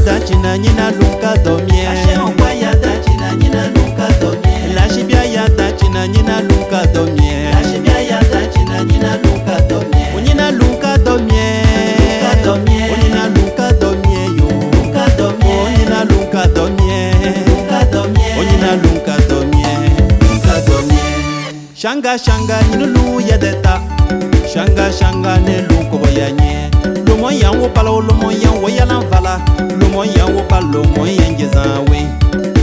dachina nyina lunka domie. Ashewaya dachina nyina lunka domie. Lashibia ya dachina nyina lunka domie. Ashebia dachina nyina lunka domie. Onyina lunka domie. Lunka domie. Onyina lunka domie yo. Lunka domie. Onyina lunka domie. Lunka domie. Onyina lunka domie. Lunka domie. Shanga shanga nyinulu yedeta. Shanga shanga ne lunko boyanye. Lomo yan wo palo lomo yan wo yalan vala. Lomo yan wo palo lomo yan jezawe.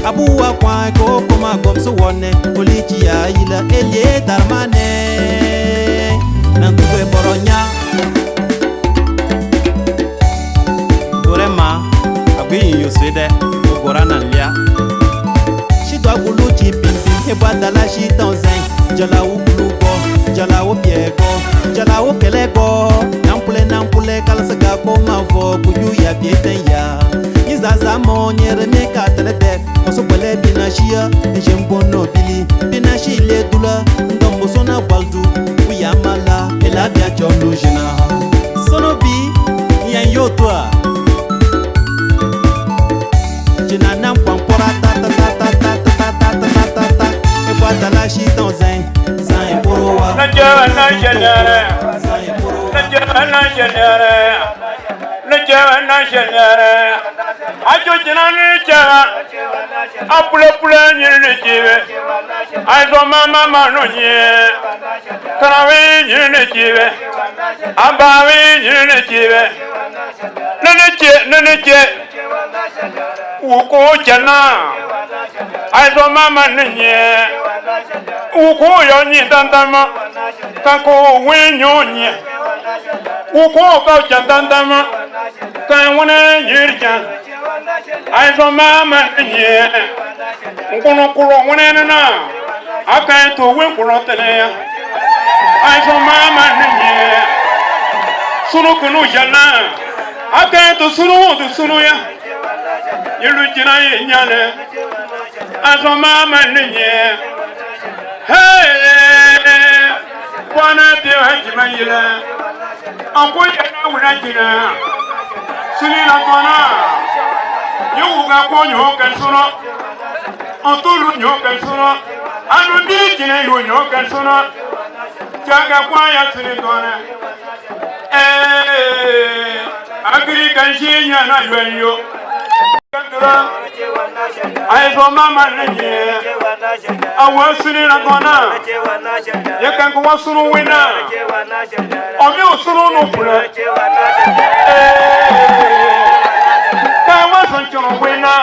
Abuwa kwa ko koma gomso wone. Olichi ya ila elie darmane. Nantukwe boronya. Gorema agbi yosede ogorana lia. Shidwa gulu chi pim pim hebwa dala shi tonzen. Jala wo gulu go, jala wo piego, jala wo kelego. Nampule kalsaga ko mavo kuju ya pieten ya. Izaza mo nyere me katelede. Koso bole binashia, ejembono bili. Binashi le dula, ndombo sona baldu. Uya mala, elabia chonu jina. Sono bi, yan yo toi. Jina nam pampora ta ta ta ta ta ta ta ta ta ta ta. E boita la chi dans zin, zin poroa. Na genere, ajo jina ni chewa, apule ni chewe, ajo mama manu nye, karawi ni chewe, abawi ni chewe, nene che, uko jana, ajo mama nye, uko yo ni dandama, kako winyo nye, uko ka jandandama, kan wana nyirjan, ajo mama nye, ukono kulo wana na, akan to we kulo tele, ajo mama nye, sunu kunu jana, akan to sunu ya, yilu jina nyane, ajo mama nye, hey, wana biyo hajima yila, anko yana wuna jina, suni na kona, yu ga ko nyo kan suno, antulu nyo kan suno, anu bi jina yu nyo kan suno, jaga kwa ya suni kona, agri kan shinya na yuenyo, kantura, aizo mama nenye, awa suni na kona, yakan kwa sunu wina, omi usunu nukula, kawa sonchono wina,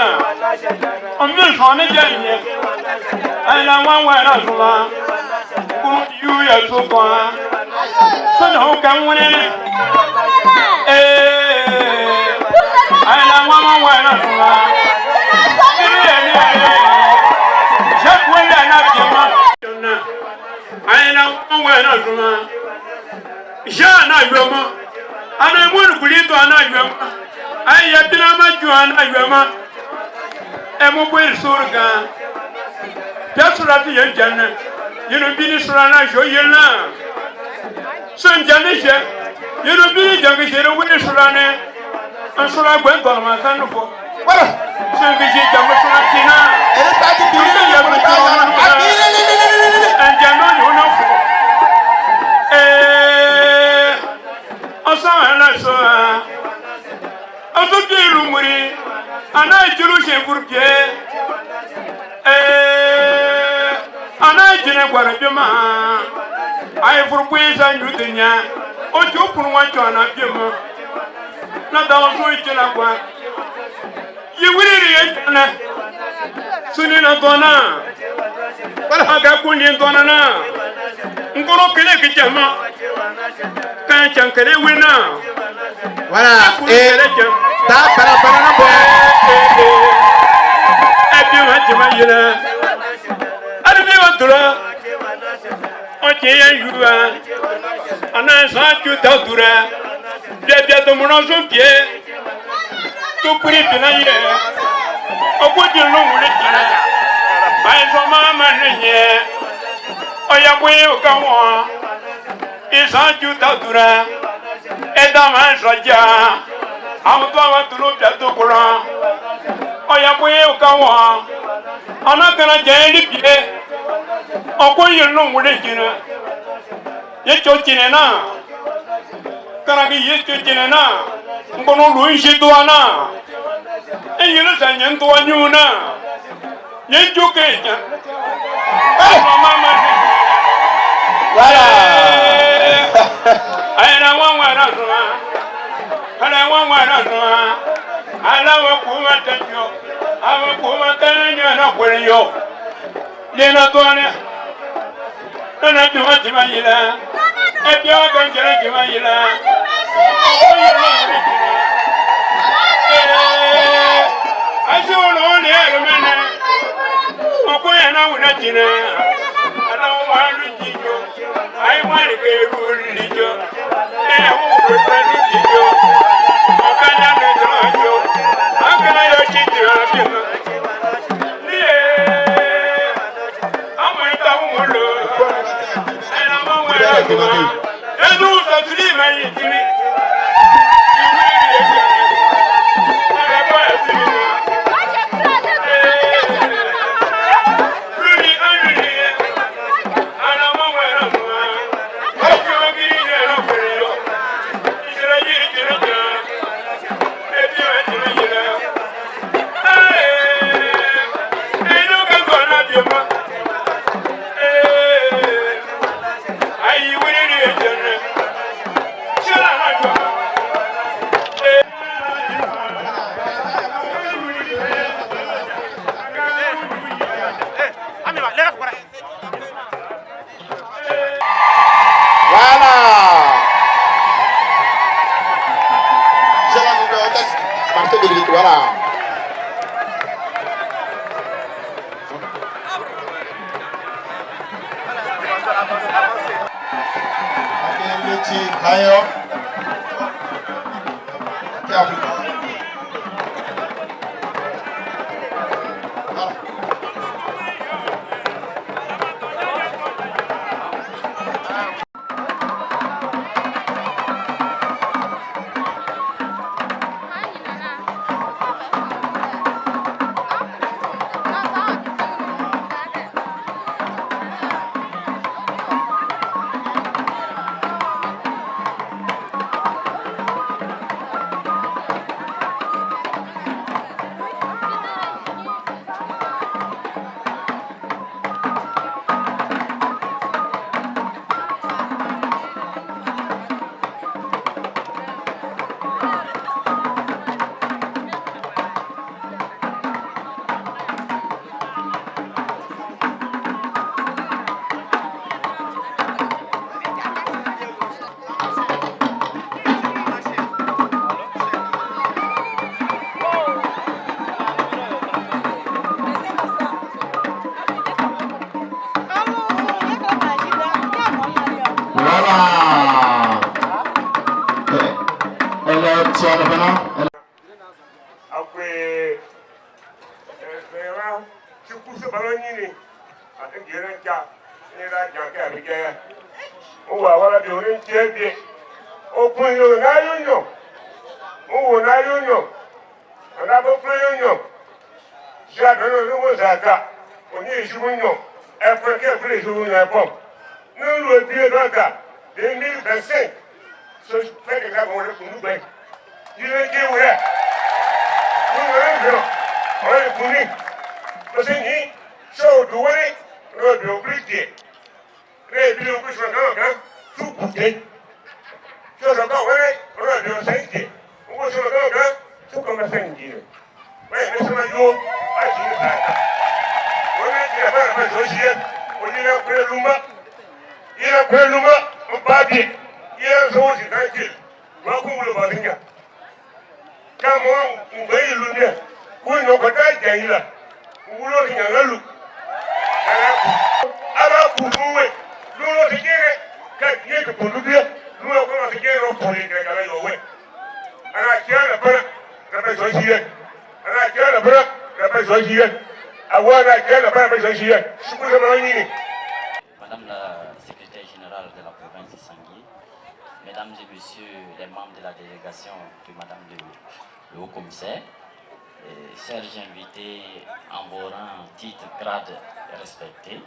omi usone jenye, aina wawera zula, kuru yu ya zukwa, sono kamwene, aina wawera zula, jakwenda na pima, aina wawera zula, ja na yuema, ana mwenu kulito ana yuema, ai ya bila maju ana yuema, emu kweli surga, pia surati yen janna, yenu bini surana jo yena, sun janishe, yenu bini jangi shere wini surane, an sura gwen dolma sanufo, Voilà. sun bisi jamu suratina, Elle est partie pour sun ya an jano yuna fo, osan ana so, osan kilu muri, ana jilu shefurke, ana jine gwara bima, ay furpuisa nyutinya, o jupun wancho ana bima, na dalo so ikila kwa, yiwiri yentana, suni na dona, aga kundi dona na, ngoro kele kijama, kan chankele wina, Voilà. Et ta banana boy. ebi wa jama yila, alibi wa dura, o tiye yuwa, ana sa ju da dura, bia do mona so pie, to puri bina ye, o ko di lo wule jina, ai so mama nenye, o ya bwe o ka wa, isa ju da dura, e da man so ja, àwọn tó àwọn tó ló bí àtó kura ọ̀yà bóyá òkà wọ̀ ọ̀nà kan jẹ́ ẹni bìẹ́ ọkọ̀ yìí ló ń wọlé jìnnà yẹ tó jìnnà náà kana kì yẹ tó jìnnà náà nkɔnɔ lu ń ṣe tó wa náà ẹ̀yìn ló sàn yẹn tó wa nyú náà yẹn jó kéèjà ọmọ máa ṣe. ayẹyẹ wọn wà náà sùn wa ayẹyẹ wọn wà náà sùn wa aláwọ kò má tẹjọ àwọn kò má tẹjọ náà kọrin yọ lẹ́nà tó wa náà lẹ́nà tó wa ti ma yìí la ẹbí wa kàn jẹrẹ ti ma yìí la ọkọ yìí ló ń wọlé jìnnà aṣọ wọn lọ ní ẹrọ mẹnẹ ọkọ yẹn náà wọlé jìnnà aláwọ wà lù jíjọ ayé wọn lè kẹ ẹrú lìjọ ẹ wọn kò pẹ lù jíjọ ọkọ yẹn lè jọ ọjọ akẹlẹ yọ ṣì jìnnà bí wọn ní ẹ àwọn ìta wọn lọ ẹ náà wọn wọ ẹ lọ ẹnu sọtúlì mẹyìn tìrì ìwé ìrẹsì ẹ bọ ẹ sí mi lọ. Voilà. Madame la secrétaire générale de la province de Sangui, mesdames et messieurs les membres de la délégation de Madame Leroux. le haut-commissaire, chers invités en vos rangs, titres, grades respectés.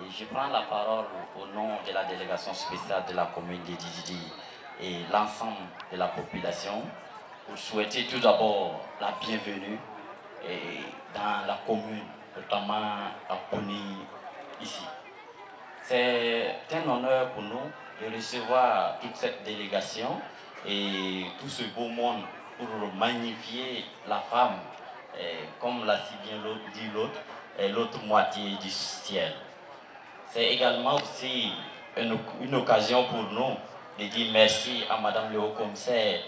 Et je prends la parole au nom de la délégation spéciale de la commune de Djidji et l'ensemble de la population pour souhaiter tout d'abord la bienvenue dans la commune, notamment à Poni, ici. C'est un honneur pour nous de recevoir toute cette délégation et tout ce beau monde pour magnifier la femme, comme l'a si bien dit l'autre moitié du ciel. C'est également aussi une occasion pour nous de dire merci à Madame le Haut-Commissaire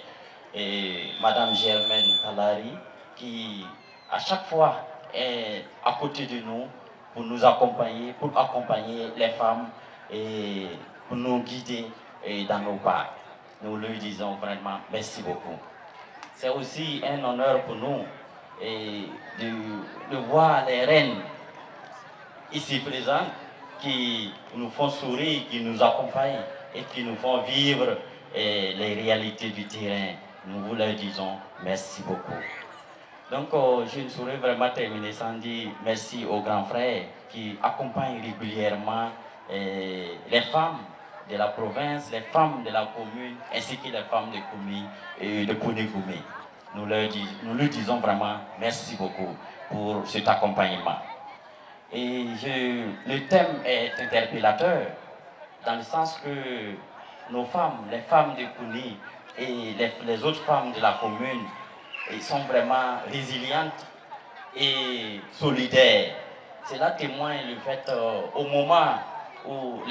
et Madame Germaine Talari qui à chaque fois est à côté de nous pour nous accompagner, pour accompagner les femmes et pour nous guider dans nos pas. Nous lui disons vraiment merci beaucoup. C'est aussi un honneur pour nous de voir les reines ici présentes qui nous font sourire, qui nous accompagnent et qui nous font vivre les réalités du terrain. Nous vous leur disons merci beaucoup. Donc je ne saurais vraiment terminer sans dire merci aux grands frères qui accompagnent régulièrement les femmes de la province, les femmes de la commune, ainsi que les femmes de Koumi et de Pounégoumé. Nous leur disons vraiment merci beaucoup pour cet accompagnement. Et le thème est interpellateur dans le sens que nos femmes, les femmes de Kouni et les autres femmes de la commune, sont vraiment résilientes et solidaires. Cela témoigne le fait au moment où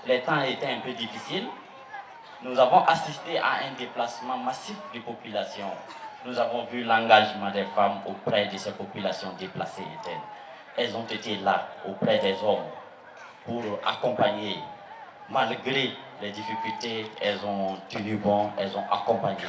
les temps étaient un peu difficiles, nous avons assisté à un déplacement massif de populations. Nous avons vu l'engagement des femmes auprès de ces populations déplacées éteintes. Elles ont été là, auprès des hommes, pour accompagner. Malgré les difficultés, elles ont tenu bon, elles ont accompagné.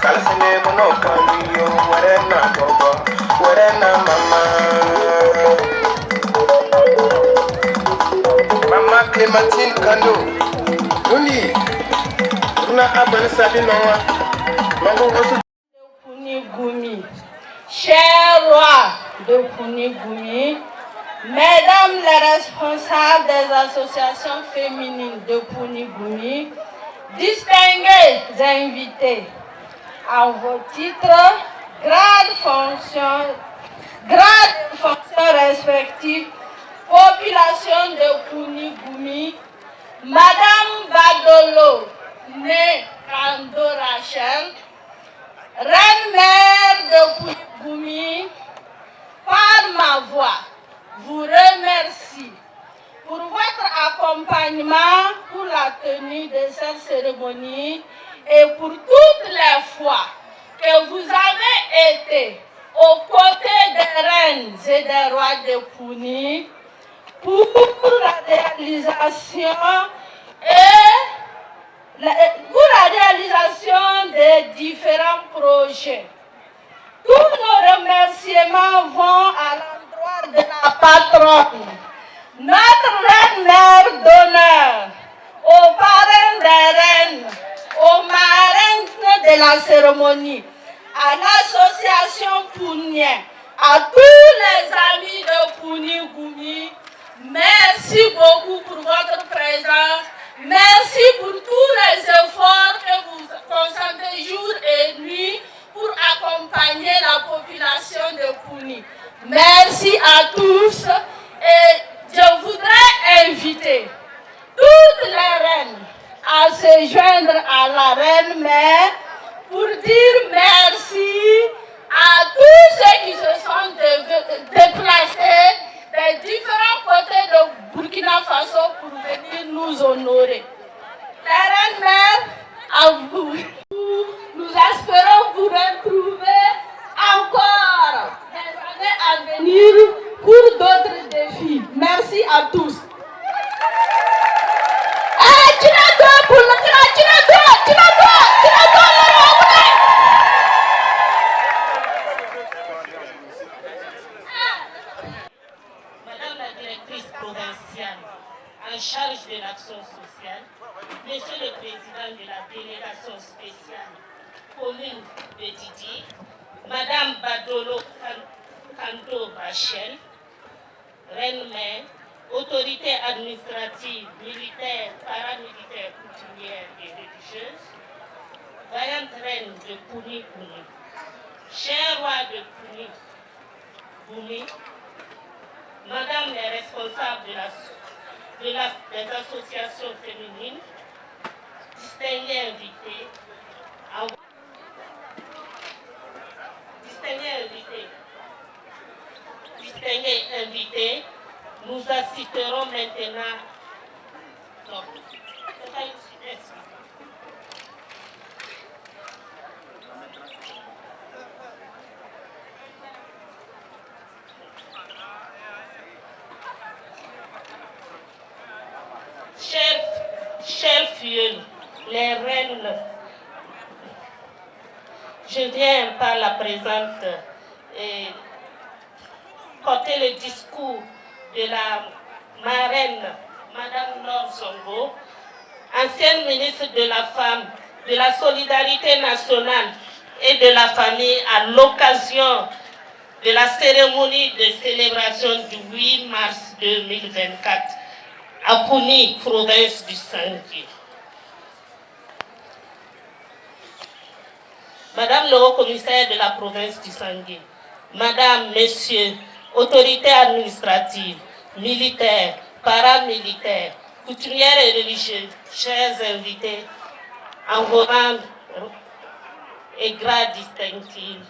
Salsa me bono kwa liyo, where na mama. Kando. Undi. Runa abana sabi mawa. Mango osu. Punigoumi, cher roi de Punigoumi, mesdames les responsables des associations féminines de Punigoumi, distingués invités, en vos titres, grades fonctions respectives, population de Punigoumi, Madame Badolo, née Kando Rachel, Reine-mère de Punigoumi, par ma voix, vous remercie pour votre accompagnement pour la tenue de cette cérémonie et pour toutes les fois que vous avez été aux côtés des reines et des rois de Puni pour la réalisation des différents projets. Tous nos remerciements vont à l'endroit de la patronne, notre reine-mère d'honneur, aux parrains des reines, aux marraines de la cérémonie, à l'association Pounien, à tous les amis de Punigoumi. Merci beaucoup pour votre présence. Merci pour tous les efforts que vous consentez jour et nuit pour accompagner la population de Puni. Merci à tous et je voudrais inviter toutes les reines à se joindre à la reine-mère pour dire merci à tous ceux qui se sont déplacés des différents côtés de Burkina Faso pour venir nous honorer. La reine-mère, à vous. Nous espérons vous retrouver encore les années à venir pour d'autres défis. Merci à tous. Madame la directrice provinciale en charge de l'action sociale, Monsieur le président de la délégation spéciale commune de Didier, Madame Badolo Kando Rachel, reine-mère, autorité administrative, militaire, paramilitaire, coutumière et religieuse, vaillante reine de Puni-Goumi, cher roi de Puni-Goumi, Madame les responsables des associations féminines, distingués invités, nous assisterons maintenant. Non. Chers filles, les reines, je viens par la présente porter le discours de la marraine, Madame Laure Songo, ancienne ministre de la Femme, de la Solidarité nationale et de la famille à l'occasion de la cérémonie de célébration du 8 mars 2024 à Puni, province du Sangui. Madame le haut-commissaire de la province du Sangui, Madame, Messieurs, autorités administratives, militaires, paramilitaires, coutumières et religieuses, chers invités, en vos rangs et grades distinctifs,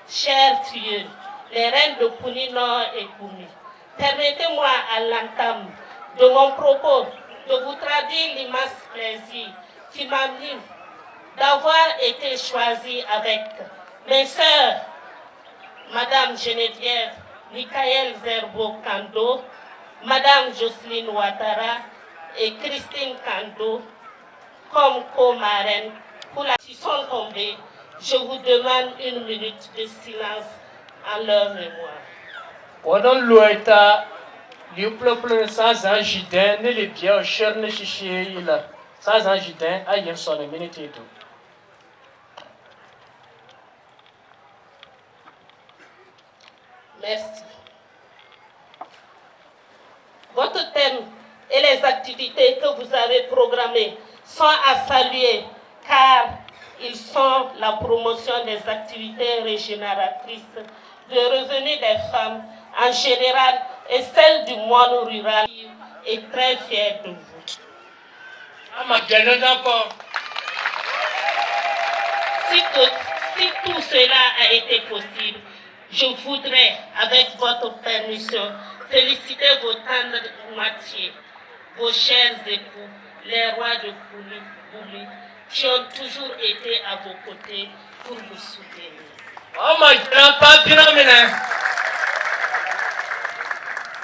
chers filles, les reines de Puni Nord et Puni, permettez-moi à l'entame de mon propos de vous traduire l'immense plaisir qui m'anime d'avoir été choisie avec mes sœurs, Madame Geneviève Michael Zerbo-Kando, Madame Jocelyne Ouattara et Christine Kando comme co-marraine pour la qui sont tombées. Je vous demande 1 minute de silence en leur mémoire. Wadon luwaita Le peuple sans un judin, ne le bien cher ne chiché il a. Sans un judin, aïe son minute et tout. Merci. Votre thème et les activités que vous avez programmées sont à saluer car ils sont la promotion des activités régénératrices de revenus des femmes en général et celles du monde rural et très fière de vous. Si tout cela a été possible, je voudrais, avec votre permission, féliciter vos tendres moitiés, vos chers époux, les rois de Bouli, qui ont toujours été à vos côtés pour vous soutenir.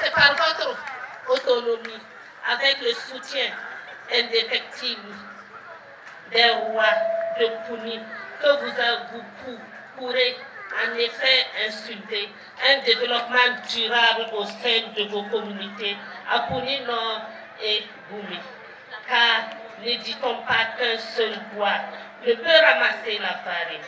C'est par votre autonomie, avec le soutien indéfectible des rois de Pouni, que vous pourrez en effet insulter un développement durable au sein de vos communautés à Pouni Nord et Boumi. Car ne dit-on pas qu'un seul bois ne peut ramasser la farine.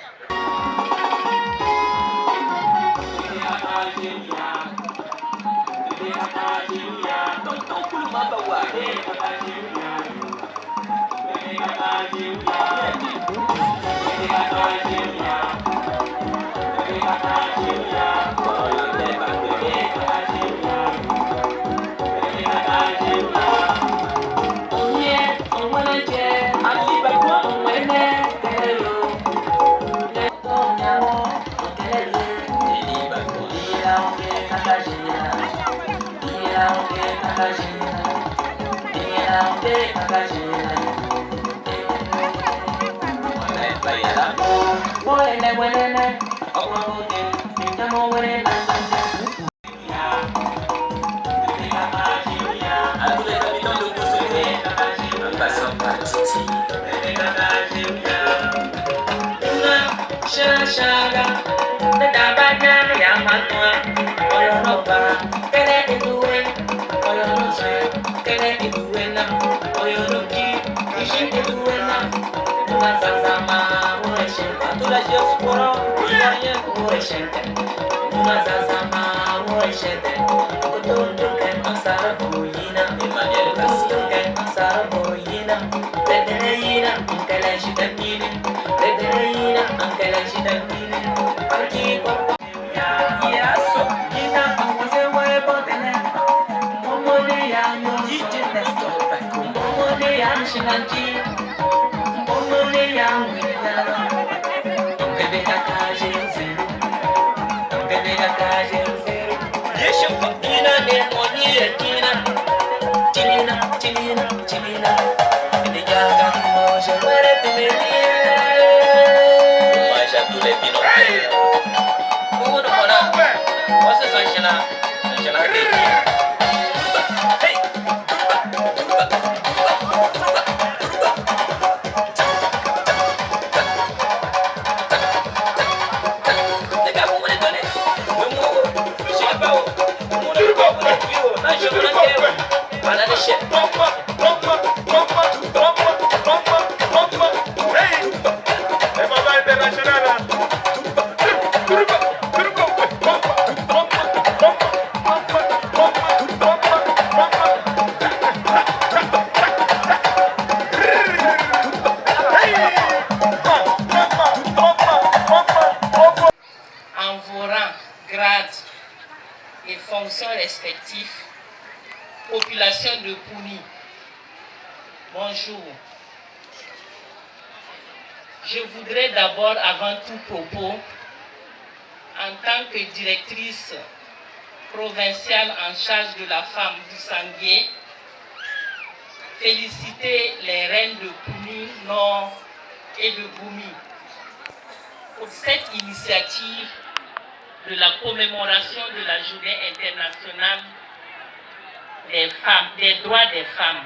En vos rangs, grades et fonctions respectifs, population de Pouni, bonjour. Je voudrais d'abord, avant tout propos, en tant que directrice provinciale en charge de la femme du Sanguier, féliciter les reines de Pouni Nord et de Boumi pour cette initiative de la commémoration de la Journée internationale des femmes, des droits des femmes.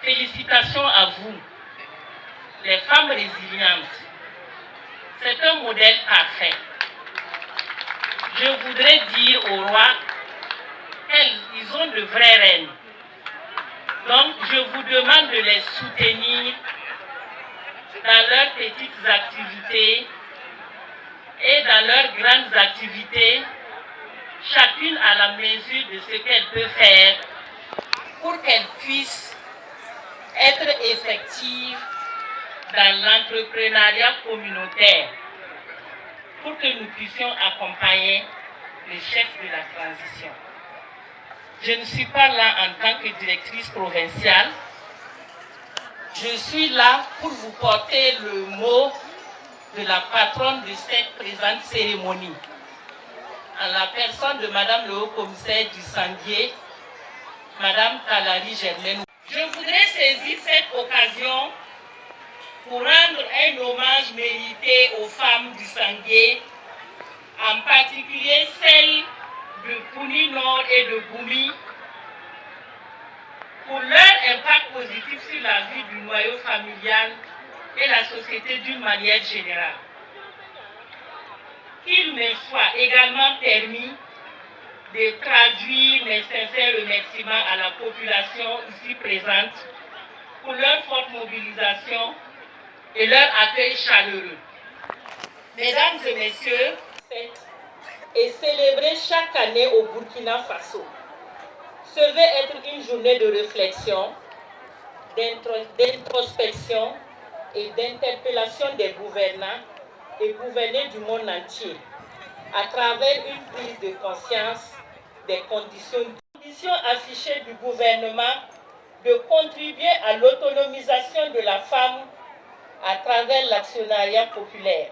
Félicitations à vous, les femmes résilientes. C'est un modèle parfait. Je voudrais dire au roi ils ont de vraies reines. Donc, je vous demande de les soutenir dans leurs petites activités et dans leurs grandes activités, chacune à la mesure de ce qu'elle peut faire pour qu'elle puisse être effective dans l'entrepreneuriat communautaire, pour que nous puissions accompagner les chefs de la transition. Je ne suis pas là en tant que directrice provinciale. Je suis là pour vous porter le mot de la patronne de cette présente cérémonie, en la personne de Madame le Haut-Commissaire du Sanguier, Madame Kalari Germaine. Je voudrais saisir cette occasion pour rendre un hommage mérité aux femmes du Sanguier, en particulier celles de Pouni Nord et de Goumi, pour leur impact positif sur la vie du noyau familial et la société d'une manière générale. Il me soit également permis de traduire mes sincères remerciements à la population ici présente pour leur forte mobilisation et leur accueil chaleureux. Mesdames et messieurs, est célébrée chaque année au Burkina Faso se veut être une journée de réflexion, d'introspection et d'interpellation des gouvernants et gouvernés du monde entier à travers une prise de conscience des conditions affichées du gouvernement de contribuer à l'autonomisation de la femme à travers l'actionnariat populaire.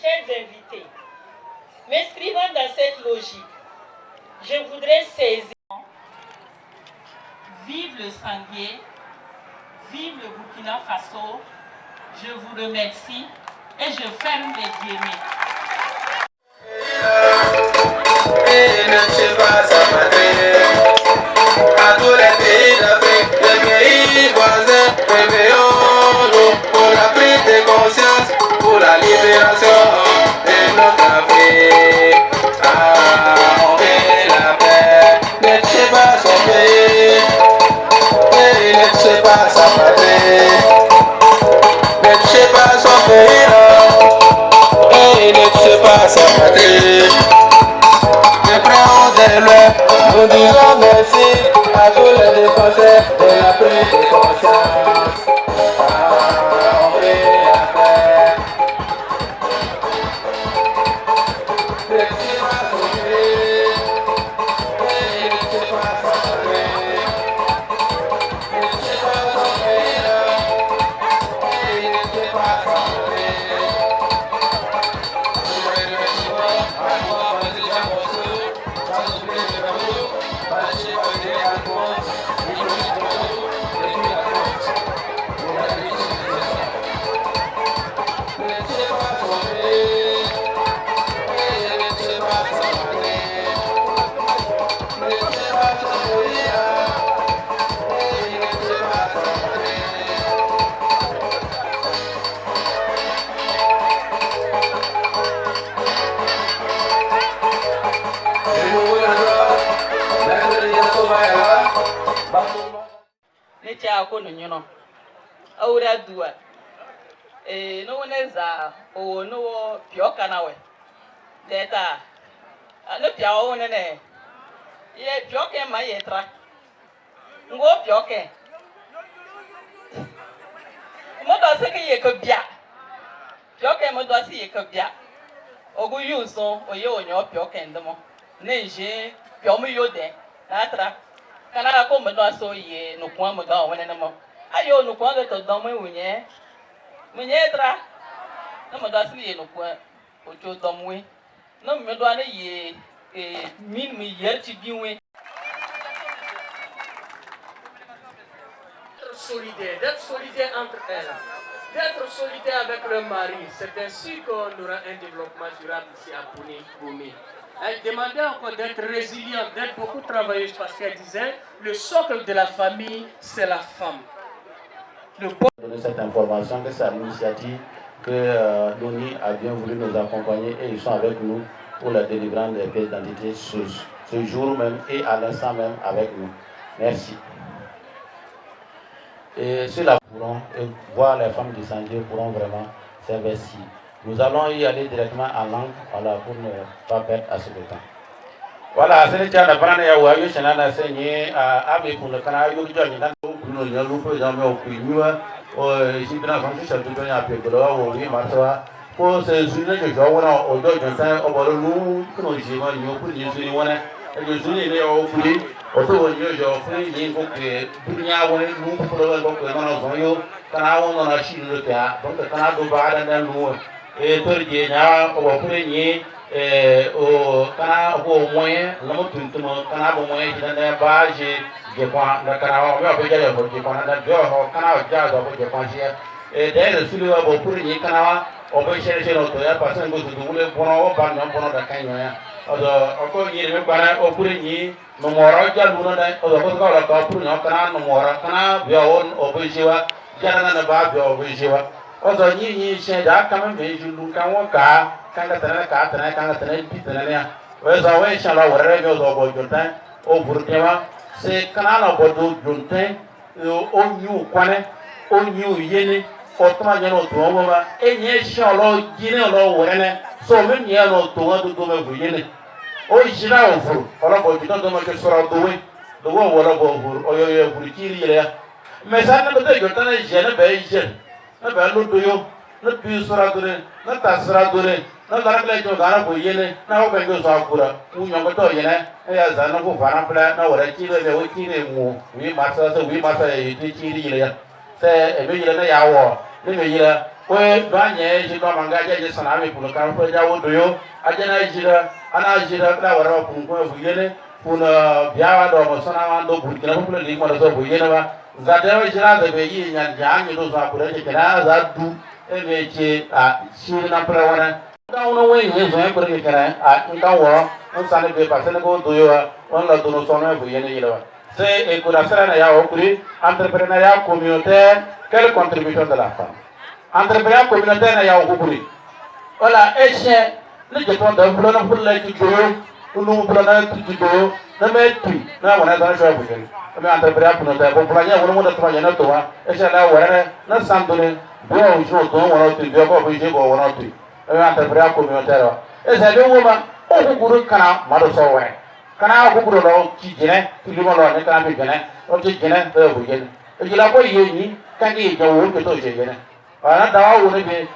Chers invités, m'inscrivant dans cette logique, je voudrais saisir vive le Sanguier, vive le Burkina Faso, je vous remercie et je ferme les guillemets. À tous les pays d'Afrique, les pays voisins, réveillons-nous pour la prise de conscience, pour la libération de notre Afrique. Ah, on veut la paix, ne tue pas son pays, et ne tue pas sa patrie, ne tue pas son pays, et ne tue pas sa patrie. Nous disons merci à tous les défenseurs de la prise de conscience. Ah, on veut la paix. Merci à son pays, et ne tue pas sa patrie. Ne tue pas son pays, et ne tue pas sa patrie. Ako no nyono awura duwa no woneza o no pioka na we deta no pia o ne ye pioke ma yetra ngo pioke mo do se ke ye ko bia pioke mo do se ye ko bia ogu yuso o ye onyo pioke ndemo ne je pio mo yode na tra kana ko mo do so ye no kwa mo do wona mo ayo no kwa to do mo wunye munye tra no mo do si ye no kwa o jo do mo we no me do na ye min mi yer ti biwe d'être solidaire entre elles, d'être solidaire avec leur mari. C'est ainsi qu'on aura un développement durable ici à Pouni. Elle demandait encore d'être résiliente, d'être beaucoup travailleuse parce qu'elle disait le socle de la famille, c'est la femme. Donner cette information que c'est à l'initiative que l'ONU a bien voulu nous accompagner et ils sont avec nous pour la délivrance des pièces d'identité SUS. ce jour même et à l'instant même avec nous. Merci. Et ceux-là pourront voir les femmes du Sangé pourront vraiment s'investir. Nous allons y aller directement en langue, voilà, pour ne pas perdre assez de temps. Voilà, c'est le cas de prendre ya wayo chana na senye abi pour le canal yo jo ni dan ku no ya lu po ja me o ku niwa o si bina fa si tu ya pe ko o wi ma so ko se su ne jo wona o jo jo san o bo lu ku no ji ma ni o ku ni su ni wona e jo su ni ne o ku ni o to o yo jo fu ni ko ke dunya wo lu ku pro ko ko na so yo kana wo na shi lu ta don ka kana do ba da lu e to je nya o bo ku ni o kana o moyen lamu tuntumo kana bo moyen jina ba je kwa na kana wa me be jale bo je kwa na do ho kana o ja do bo je kwa je de le sulu wa bo puri ni kana wa o be shere shere to ya pa san go du wule bono o ba no bono da kan ya o do o ko ni me bara o puri ni no moro ja lu no da o do ko ka ka puri no kana no moro kana bi o be je wa jana na ba bi o be je wa o do ni she da ka me ju lu kan wo ka kanga tana ka tana kanga tana pi tana ya we zo we inshallah wore go zo bo jonta o burkewa se kana na bo do jonta o nyu kwane o nyu yene o tama je no to mo ba e nye inshallah jine lo wore ne so me nye no to wa do me bu yene o jira o furu ola bo jito do me ke sura do we do wo wala bo furu o yo yo furu kiri ya me sa na be jonta na jene be jene na be lo do yo na bi sura do ne na ta sura do ne na lara kle jo gara bo yene na o bengo so akura u nyongo to yene ya za na ko fara pla na wora chi le o chi le mu wi ma sa e ti chi ri le se e be yele na ya wo ne me yele o do anye ji do manga je sana me pulo ka ko ja wo do yo ajena jira ana jira na wora pu ko bu yene puna biawa do mo sana wa do bu kina pulo li mo do bu yene wa za de jira de be yi nya ja nyi do so akura je kina za du e me che a shi na pla wana da uno we ne zo ko ke kara a nka wo on sane be pa sene ko do yo on la do no so na bu yene yele c'est et pour ça na ya o kuri entrepreneuriat communautaire quelle contribution de la femme entrepreneuriat communautaire na ya o kuri voilà eche ne je ton da bulo na bulo ki do unu bulo na ki do na me tu na wana da so bu yene me entrepreneuriat communautaire ko bulo nya wono mo da to ya na to wa eche na wara na sandone bo o jo to wono tu do ko bu je bo wono tu entrepreneuriat communautaire et ça veut dire o guru kana mado so we kana o guru lo ki jene ki lo ne kana be jene o ki jene to bu jene e jila ko yeni kan ni jo wo to je jene ana da wo ne be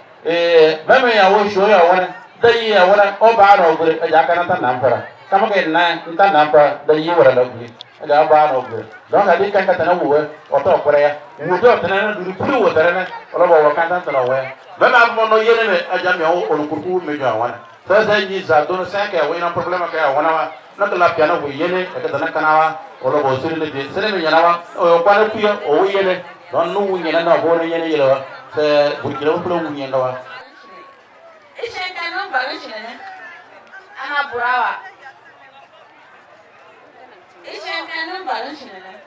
meme ya wo sho ya wona dai ya wona o ba no guru e ja kana ta nan fara kama ke na ta nan fara dai yi wala guru e ja ba no guru donc ali kan ka ta na wo o to ko ya wo do ta na du ku wo ta na o lo kan ta na wo même à mon yene me ajami o kurku me jo wana ça c'est ni za don 5 e wena problème ka wana na la piano wo yene e ka na kanawa o lo bo sire le de sere me yana wa o kwa na kuya o yene don nu yene na bo yene yele wa c'est burkina ko lo yene wa e chen ka no ba ne ana burawa e chen ka no ba ne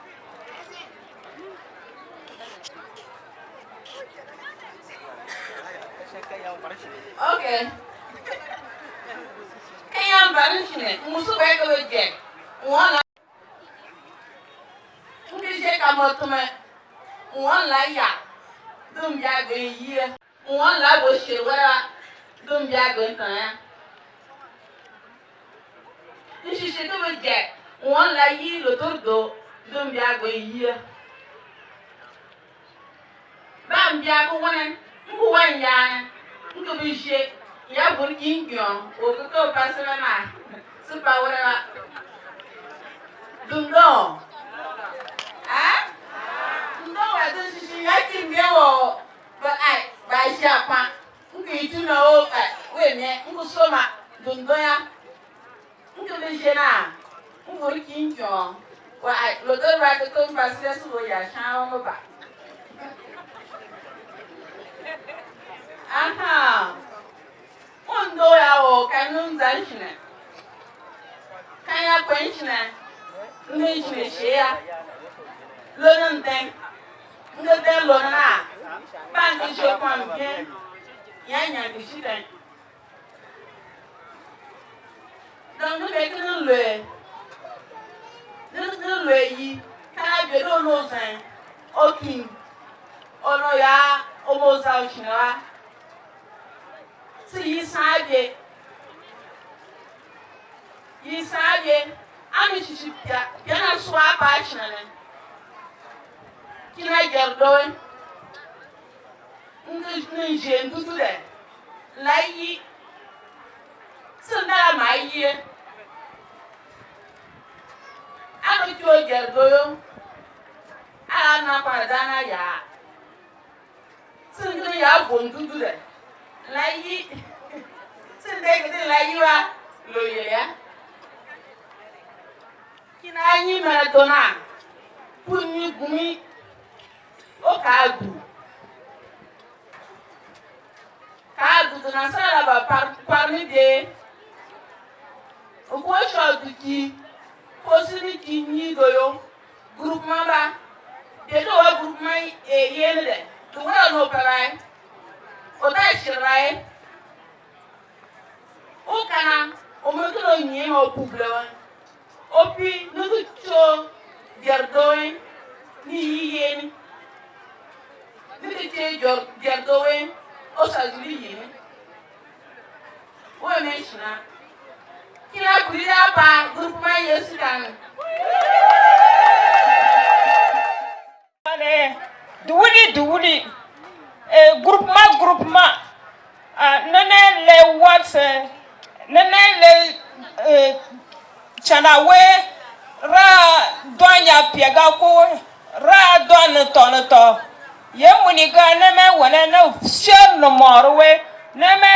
okay kaya barishine musu ba ko je wona ngi je ka motume wona ya dum ya go yi wona bo shirwa dum ya go tan ya nshi se to je wona yi lo to do dum ya go yi bam ya ko wona ngu wanya nko bi je ya bun ingyon o ko pasana na supa wora dundo ndo wa do shi ya ti mi wo ba sha pa nko itu na o we me nko so ma dundo ya nko bi je na nko ingyon wa lo do ra ko pasana so ya sha wo ba aha ondo ya o kanun zanshine kanya kwenshine ndishine shea lonon den ngode lona bangi shopam bien yanya gishiten donc nous mettons le yi kana be do no san okin ono ya omo sa ochina si yi sabe ami shishipya yana swa pa chana kina gerdo nje ndudu de la yi sanda ma yi ano jo gerdo yo ana pa dana ya sanda ya bondudu de la yi sanda gede la yi wa lo ye ya kina yi maratona punyi gumi o kadu na sala ba parmi de o ko shodu ki posiri ki ni doyo groupement ba de do groupement yene de to wala no parai o da shirai o kana o mo to ni o publiwa opi nugu cho gerdoy ni yeni nugu che gerdoy o sajuli yeni o menshina kila kurida pa groupement yesudan ane duwuli groupement nene le wats nene le chanawe ra donya piega ko ra don tonato ye muniga ne me wona na shel no morwe ne me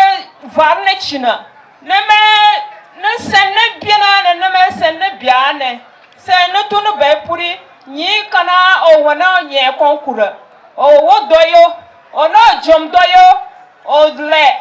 varne china ne me ne senne biana ne me senne biane se no tunu be puri nyi kana o wona nye konkura o wodoyo ono jom doyo o le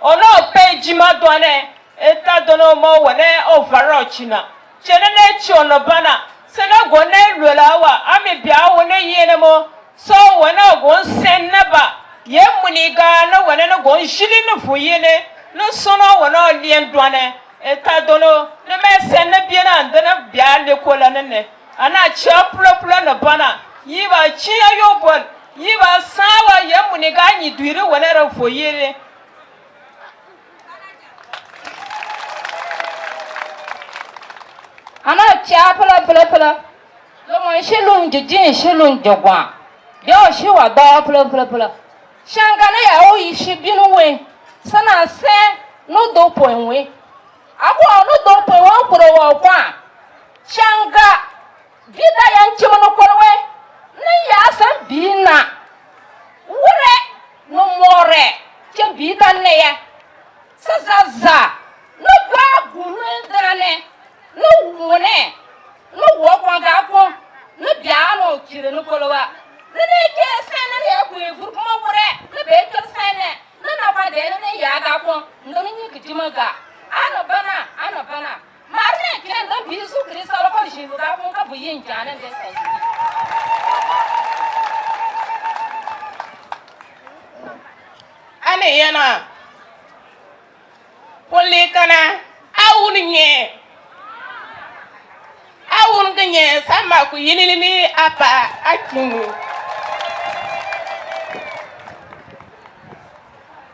ono pejima doane eta dono mo wone o varo china chenene chono bana sena gone lolawa ami bia wone yene mo so wona gon senna ba ye muniga no wone no gon jili no fuyene no sono wona lien doane eta dono ne me senna biena ndana bia le kola nene ana chaplo no bana yiba chia yobon yiba sawa ye muniga nyi duire wona ro fuyene ana cha pala lo mo shilung jin shilung jogwa de o shi wa do pala shanga na ya o yi shi binu we sana se no do point we akwa no do point wa kuro wa kwa shanga vida yan chimo no kuro we na ya san bina wure no more che vida ne ya sazaza no ba gunu ndrane no wone no wo kwa ga ko no bia no kire no kolowa ne ke sana le ku e group mo wure ne be ke sana na ba de ne ya ga ko ndo ni ki timaga ana bana marne ke ndo bisu kristo lo ko shi ga ko ka buyin jana de sai ane yana kulli kana awunye awun ganye sama ku yinini apa akinu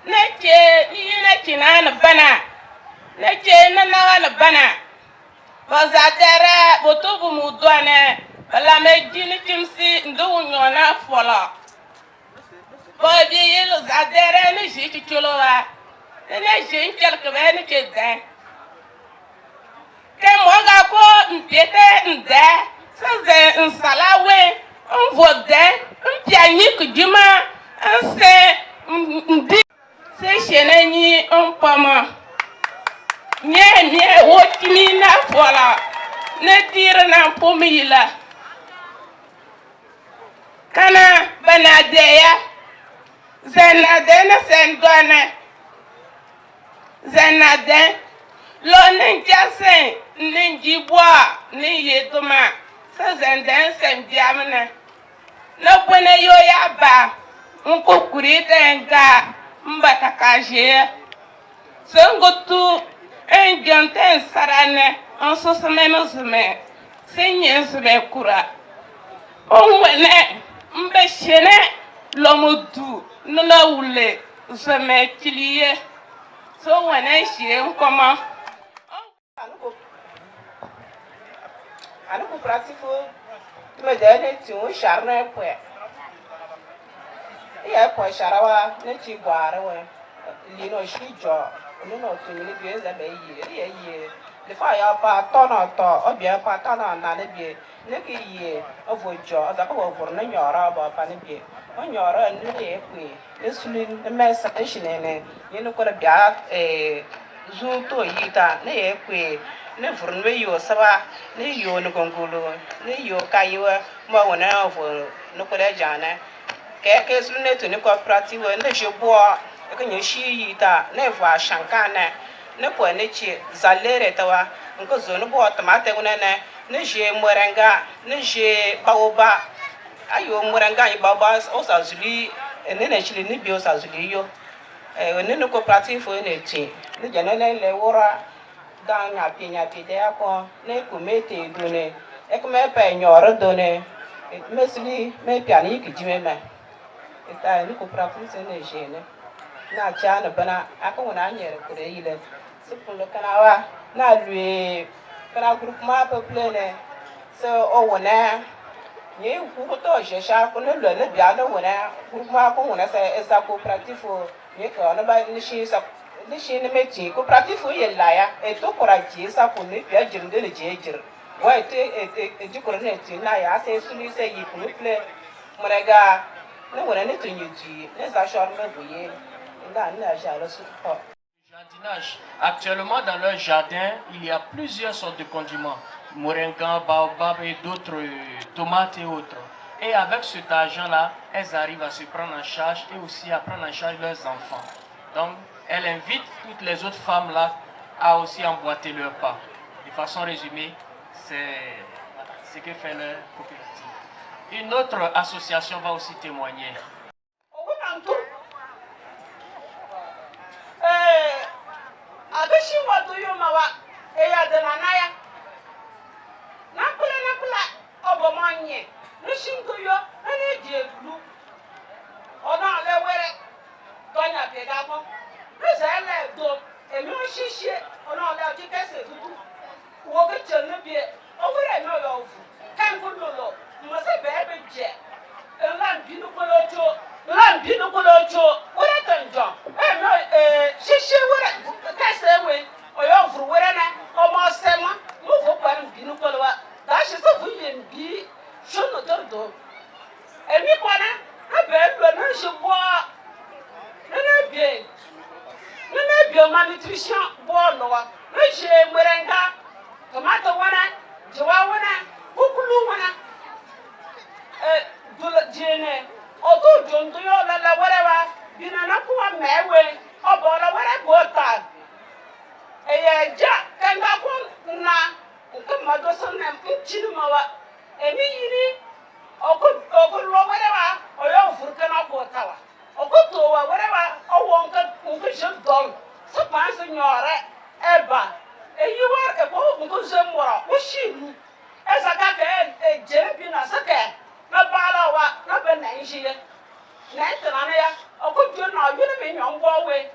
nake yina kinana bana nake nana bana bazatara botubu mudwane bala me jini timsi ndu nyona fola bobi yilo zadere ni jiki chulowa ne jinkel ke ne ke dan ke moga ko mpete nde saze nsalawe nvode mpianyi kujuma nse ndi se shenenyi mpama nye wotimi na fola ne tire na pomila kana banadeya zenade na sendone zenade lo ninjase ninjibwa ni yeduma sa zenden semdiamne no bone yo ya ba nko kurite nga mbata kaje songotu enjonten sarane on so semeno zeme Seigneur Soubekura. On wene, mbeshene, l'omudu, nuna oule, zeme kiliye. So wene chie, comment? Anu ku pratifu, me dene ti un charne pwe. Iya pwe charawa, ne ti gware we. Lino shi jo, no tu ni bi za be yi. Le fa ya pa tono to, o bien pa tono na ne bi. Ne ki yi, o vo jo, za ko vo ne nyora ba pa ne bi. O nyora ni ne kwe. Ne sulin ne mesa e shinene. Ni no ko bia zu to yita ne ye kwe. Ne vurun we yo saba ne yo no gongolo ne yo kaiwa mo wona vo no ko le jana ke su ne to ne cooperative ne je bo e ka nyeshi yita ne vo ashankana ne ko ne chi zalere tawa nko zo no bo tomate wona ne je morenga ne je baoba ayo morenga yi baba o sa zuli ne chili ne bi o sa zuli yo ne no cooperative ne ti ne jana le wora dans la pignapide à quoi ne commettez donné et que mes peigneurs donné et me suis mes pianis qui dit même et à nous comprendre c'est ne gêne na tiana bana à quoi on a nier que il est c'est pour le canava na lui para groupement peuplé ne c'est au on a ni pour toi je cherche qu'on le bien on a groupement qu'on a c'est ça coopératif ni qu'on a pas ni chez ça les chiens métiers coopératifs y là ya et tout courage ça pour ne pas dire de le dire ouais et du coup ne na ya c'est celui c'est y pour le plaît mon gars ne on a ne tenir dit les achats me voyez là n'a jamais support. Jardinage. Actuellement dans leur jardin il y a plusieurs sortes de condiments moringa baobab et d'autres tomates et autres et avec cet argent là elles arrivent à se prendre en charge et aussi à prendre en charge leurs enfants. Donc elle invite toutes les autres femmes là à aussi emboîter leur pas. De façon résumée, c'est ce que fait leur coopérative. Une autre association va aussi témoigner. Malnutrition, bon, j'ai moringa, tomate, joie, coucou, jene oto jonto yo la whatever bina na kuwa mewe obola whatever bota ja kanga kun na kuma do sonne mchinu mawa emi yiri oko lo whatever oyo furka na bota wa oko to wa whatever owo nka jodol so panse nyore eba eyiwa ebo nko zemwora wo shinu ezaka ke jebi na sake na bala wa na be na njiye na tana na ya okujo na ojo na me nyongo we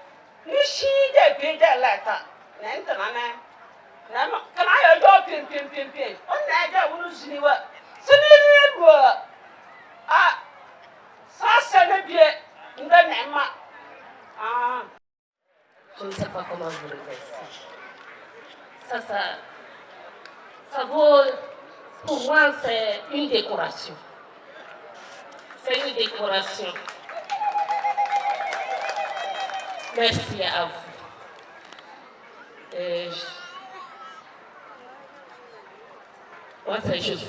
ni shi de be de leta na tana na kana ya do pim on na ja wonu zini wa sini ni do a sa se na bie nda na ma je ne sais pas comment vous remercier. Ça vaut, pour moi, c'est une décoration. C'est une décoration. Merci à vous. Moi, c'est juste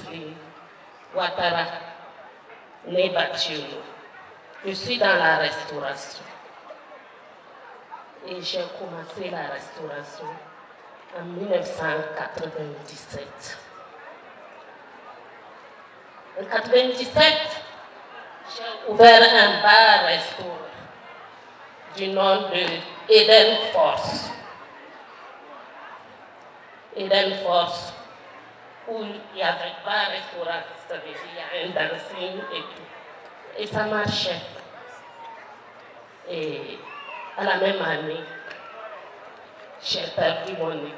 Ouattara Nebatio. Je suis dans la restauration. Et j'ai commencé la restauration en 1997. En 1997, j'ai ouvert un bar-restaurant du nom de Eden Force. Eden Force, où il y avait pas un restaurant, ça veut dire il y a un dancing et tout. Et ça marchait. Et à la même année, j'ai perdu mon époux.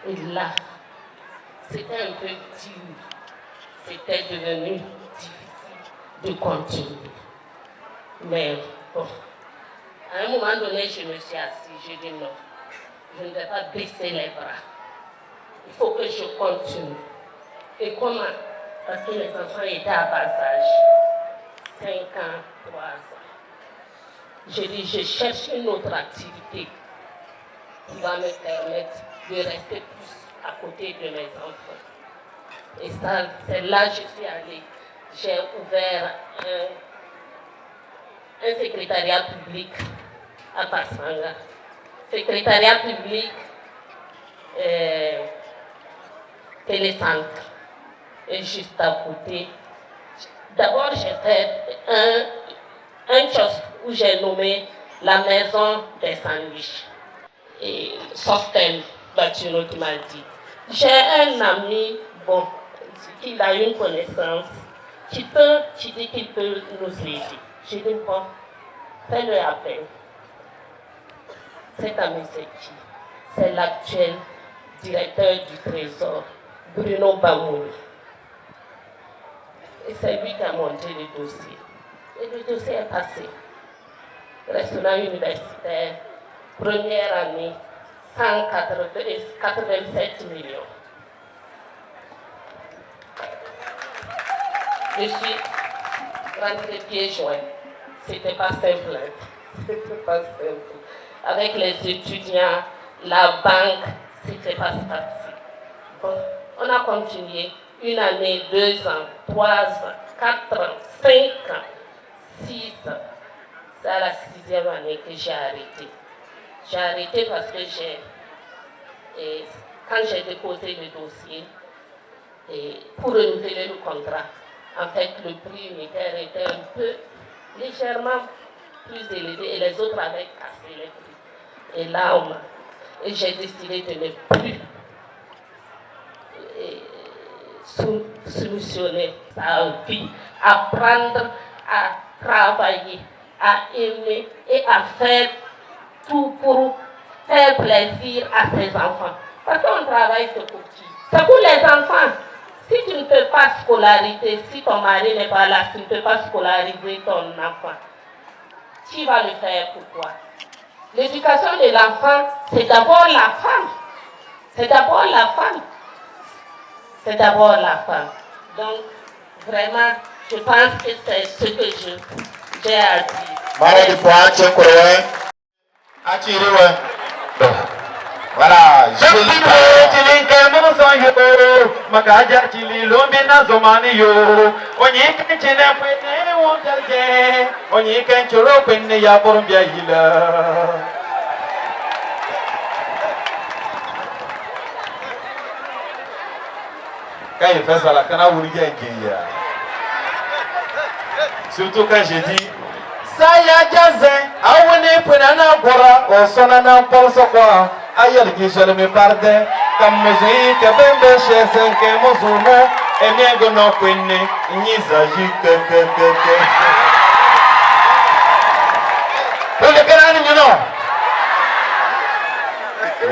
Et là, c'était un peu dur. C'était devenu difficile de continuer. Mais bon, à un moment donné, je me suis assise, j'ai dit non, je ne vais pas baisser les bras. Il faut que je continue. Et comment? Parce que les enfants étaient à bas âge, 5 ans, 3 ans. J'ai dit, je cherche une autre activité qui va me permettre de rester plus à côté de mes enfants. Et ça, c'est là que je suis allée. J'ai ouvert un secrétariat public à Passanga. Secrétariat public, télécentre. Et juste à côté. D'abord, j'ai fait un chose où j'ai nommé la maison des sandwichs. Et Soften Batuno qui m'a dit, j'ai un ami, bon, qui a une connaissance, qui dit qu'il peut nous aider. J'ai dit, bon, fais-le appel. Cet ami, c'est qui? C'est l'actuel directeur du Trésor, Bruno Bamouri. Et c'est lui qui a monté le dossier. Et le dossier est passé. Restaurant universitaire, première année, 187 millions. Je suis rentrée pieds joints. C'était pas simple. C'était pas simple. Avec les étudiants, la banque, c'était pas facile. Bon, on a continué. 1 année, 2 ans, 3 ans, 4 ans, 5 ans, 6 ans. C'est à la 6e année que j'ai arrêté. J'ai arrêté parce que quand j'ai déposé le dossier pour renouveler le contrat, en fait, le prix unitaire était un peu légèrement plus élevé et les autres avaient cassé les prix. Et là, j'ai décidé de ne plus solutionner sa vie, apprendre à travailler, à aimer et à faire tout pour faire plaisir à ses enfants. Parce qu'on travaille ce pour qui? C'est pour les enfants. Si tu ne peux pas scolariser, si ton mari n'est pas là, tu ne peux pas scolariser ton enfant, qui va le faire pour toi? L'éducation de l'enfant, c'est d'abord la femme. C'est d'abord la femme. C'est d'abord la femme. Donc, vraiment, je pense que c'est ce que j'ai à dire. Voilà, quand il fait ça, la cana vous dit surtout quand j'ai dit Saya Jazin, Awane Penana Gora, or Sonana Polsokwa, Ayal Gishal me pardon, comme Mosi, Kabembe, Chesin, Kemozumo, et Miagono Pene, Nizaji, Pour le Canani, you know.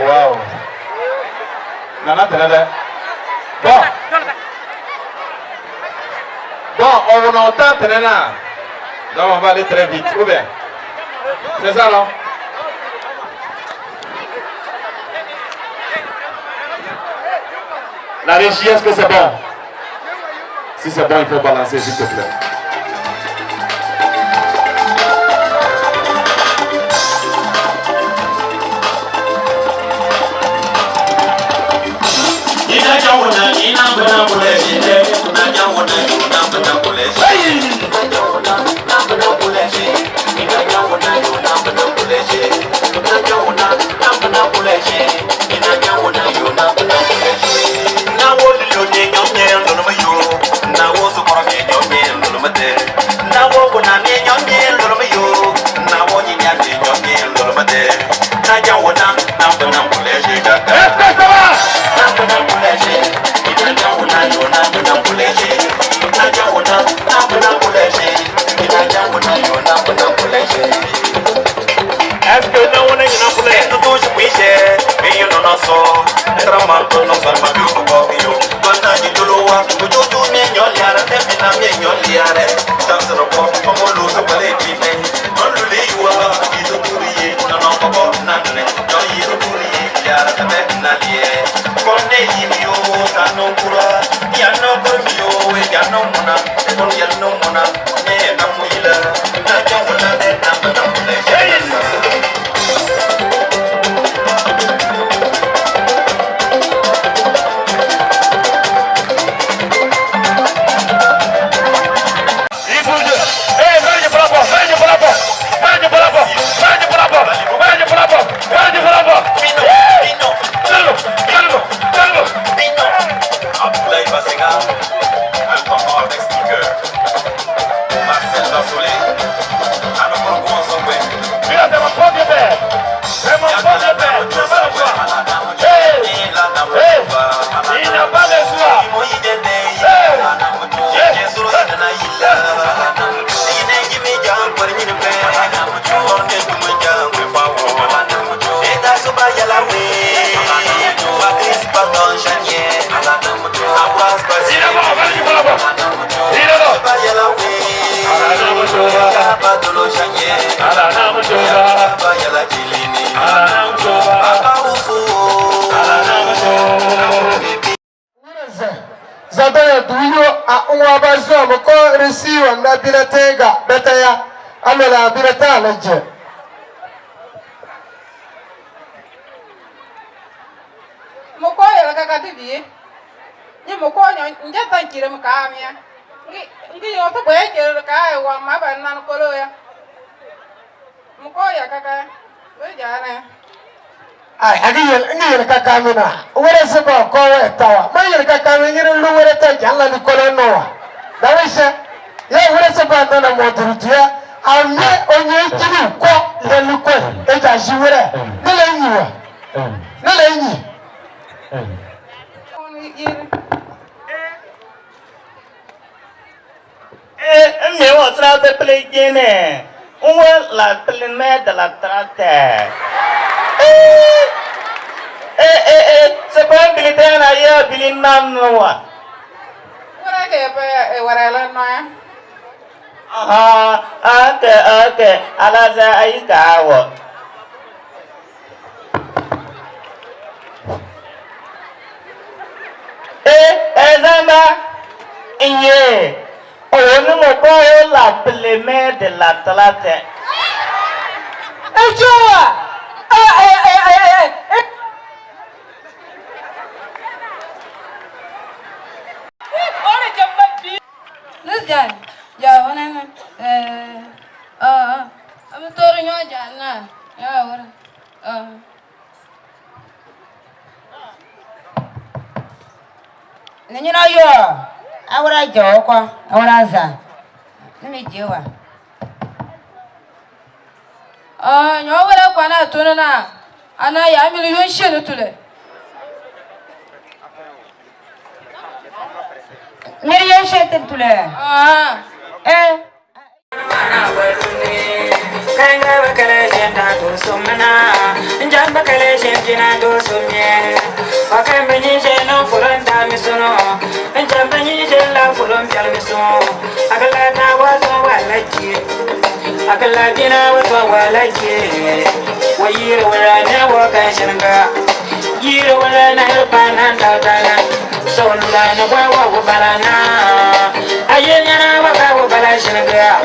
Wow. Nana Tenada. Bon. Bon, on entend Tenana. Donc on va aller très vite, ou bien? C'est ça, non? La régie, est-ce que c'est bon? Si c'est bon, il faut balancer, s'il te plaît. Est-ce que ça va? Mon yel no mona, ne na muila, na jamuna de na muna. Zabaya duyo a unwa bazo mo ko resiwa na biratega betaya amela birata lanje mo ko ya ga ga bibi ni mo ko nja tan kire mo ka amia ngi yo to boye kire ka wa ma ba nan ko lo ya mo ko ya ga ga we jana ai agiyel ka kamina wore se ba ko tawa mayel ka kamina ni lu wore ta jalla ni ko no dawisha ya wore se ba na mo turutia ame onye kiri ko le lu ko e ja jiwere ne le nyiwa ne le nyi mais on sera de plaisir. On va la pleine de la traite. C'est pas un militaire ailleurs, Billy Nanoa. Ok, Alaza Aïkawa. Zamba, on ne peut la pleine de la traite. This guy, yeah, when I'm telling you, Jana, yeah, Nini na yo, awara joko, awara za. Nimi jewa. Nyawara kwa na tunana, ana ya miliyon shenu tule. Miliyon shenu tule. Kanga bakale jenda do somna, njamba kale jenda do somye. Wakambe ni jeno fulanda misono, njamba ni jela fulon pial misono. Akala na wazo walaji, akala dina wazo walaji. Wayira wala na wakashanga, yira wala na irpana ndadana. Sonla na wawa balana, ayenya na wakawa balashanga.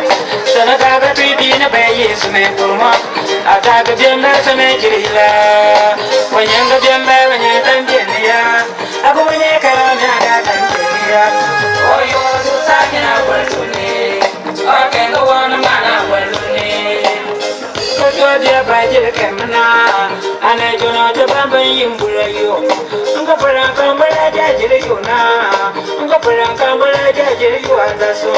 Sanaka ga tuidi na bayi sume kurma, ataka biamba sume jirila. Wanyanga biamba wanyang tanjenia, aku wanyekara nyada tanjenia. Oyo susah na waluni, okengo wana mana waluni. Koto dia baje kemana, ane jono jabamba yimbula yo. Ngo perang kambala jajire yo na, ngo perang kambala jajire yo adaso.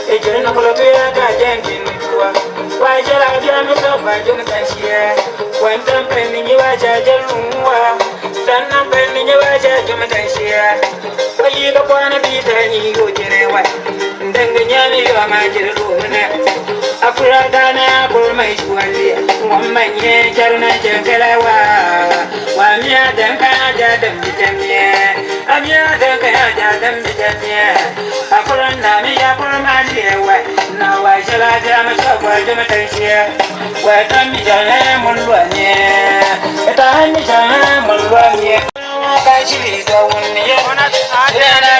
Ejere na kolo tuya ka jengi nituwa. Wajala jami sofa jona tanshia. Wantam peni ni wajaja luwa. Sanam peni ni wajaja matanshia. Wayiga bwana bita ni gojire wa. Ndenga nyami yo amajire lumna. Akura dana akura maishwali. Wamanye jaruna jankala wa. Wamya danka jadam bitamye. Amya danka jadam bitamye. Akura nami akura maliyewa. Na wajala jama sofa jama tanshia. Wata mi jala mulwanye. Eta mi jala mulwanye. kashi da wuni yana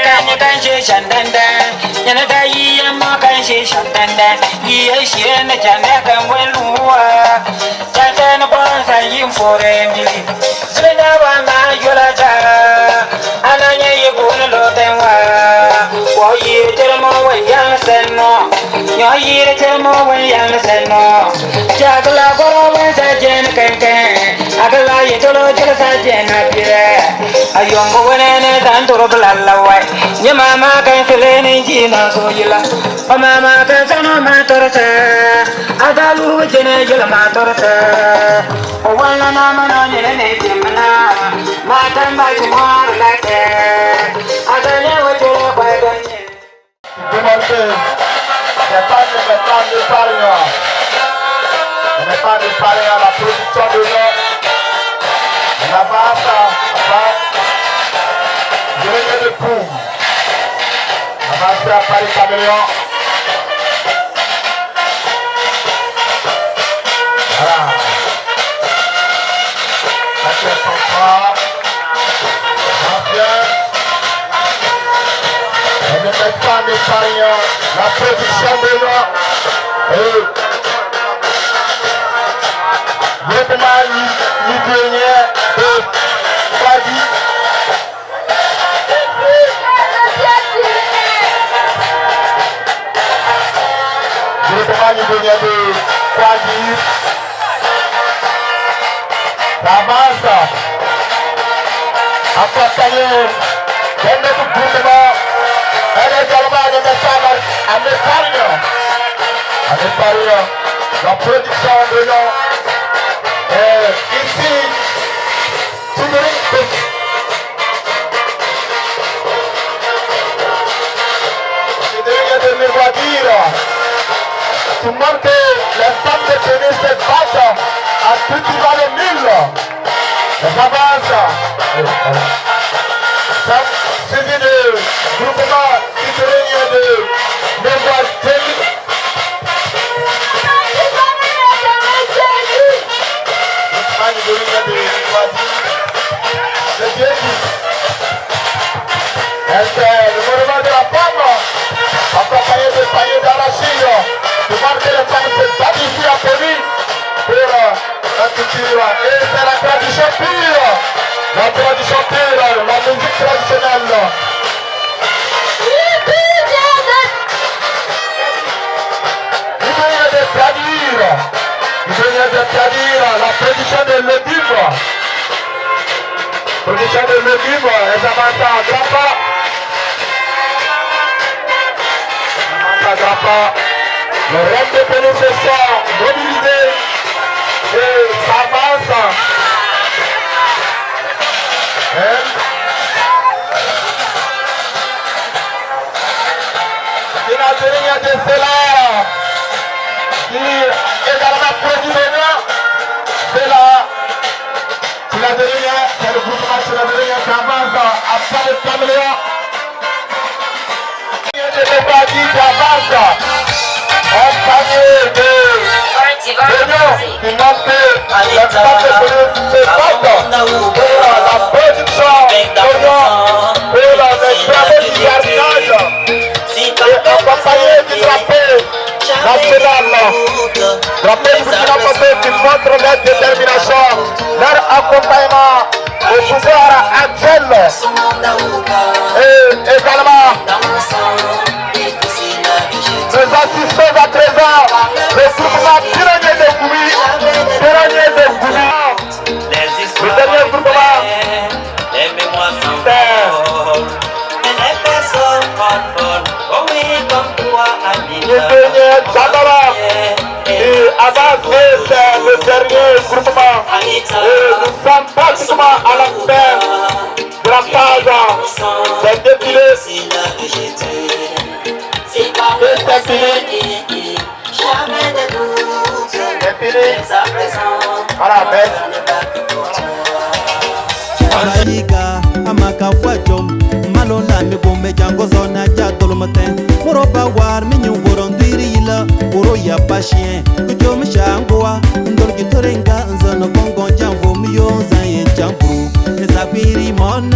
ganye kanshi shandanda yana da yi yamma kanshi shandanda iya shi na janda kan weluwa janda na kwanza yin forendi zina wa ma yola jara ananya yi gona lotenwa wo yi termo wa yang senno yo yi termo wa yang senno jagla goro wa sa jen kenken agala yi tolo jela sa jen apire ayongo wenene santoro blalawai nye mama kan selene jina soyila o mama kan sano ma torsa adalu jene jela ma torsa o wala na mana nyene ne jemna ma tamba kumar lake adanya wajela kwa ganye Demandez, c'est pas de Paris. On n'est pas de Paris à la production de l'eau. On n'a pas ça, je viens de Poum. On va faire à Paris Caméléon. Voilà. La tête en croix. On ne met pas de Paris, la production de l'eau. Maintenant, l'Ukrainien de Fadi. Maintenant, l'Ukrainien de Fadi. Ça avance. Accompagné d'un autre groupement. Elle est également en épargne. La production de l'eau. Ici, de dire tout le monde que les femmes de tennis se battent à cultiver le mille. Les avances. Ça suivi de groupement citoyen de Mévoitier. Le mouvement de la femme, accompagné de paniers d'arachide, de marquer les femmes se battent ici à Péry pour la culture. Et c'est la tradition pure, la musique traditionnelle. Il vient de traduire la production de légumes. Production de légumes, et ça va à Grappa. Le reste des pays se sont mobilisés et ça avance. Il a tenu de cela qui également produit maintenant. C'est là. C'est le groupement qui avance à part le caméléon. Qui avance en panier de l'Union qui montre que les femmes se battent pour la production d'oignons, pour les travaux du jardinage et accompagné du drapeau national. Drapeau du Burkina Faso qui montre leur détermination, leur accompagnement au pouvoir actuel et également nous assistons à présent le groupement Tyrannier de Goubi, le dernier groupement, les mémoires s'envolent, mais les personnes pardonnent, oh oui, comme toi, Anita. Le dernier Djabala, et Abbas, c'est le dernier groupement, et nous sommes pratiquement à la fin de la phase des défilés. C'est fini. Jamais de doute. C'est fini. À présent. Voilà, merci. Alaika amaka fwajom malola mi bombe jango zona ja dolomate moroba war mi nyu borondiri ila oro ya pachien kujo mi shangwa ndor gitorenga nzana kongo janvo mi yo zaye jambru ne zapiri mon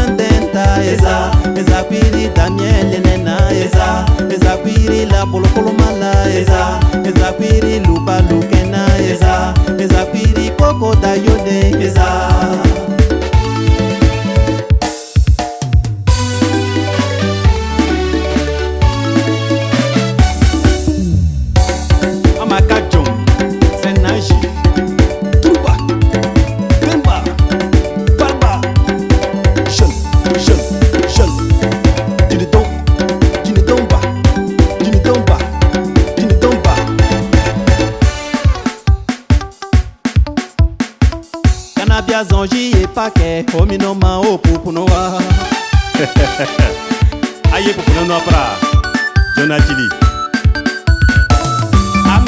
polo polo mala eza eza kwiri luba lukena eza kwiri koko dayode eza Amakajom Senaji Tuba Temba Barba Shun Jinitomba Kanabia zonji e pake Komino ma o pupunoa Aye pupunoa pra Jonatili I'm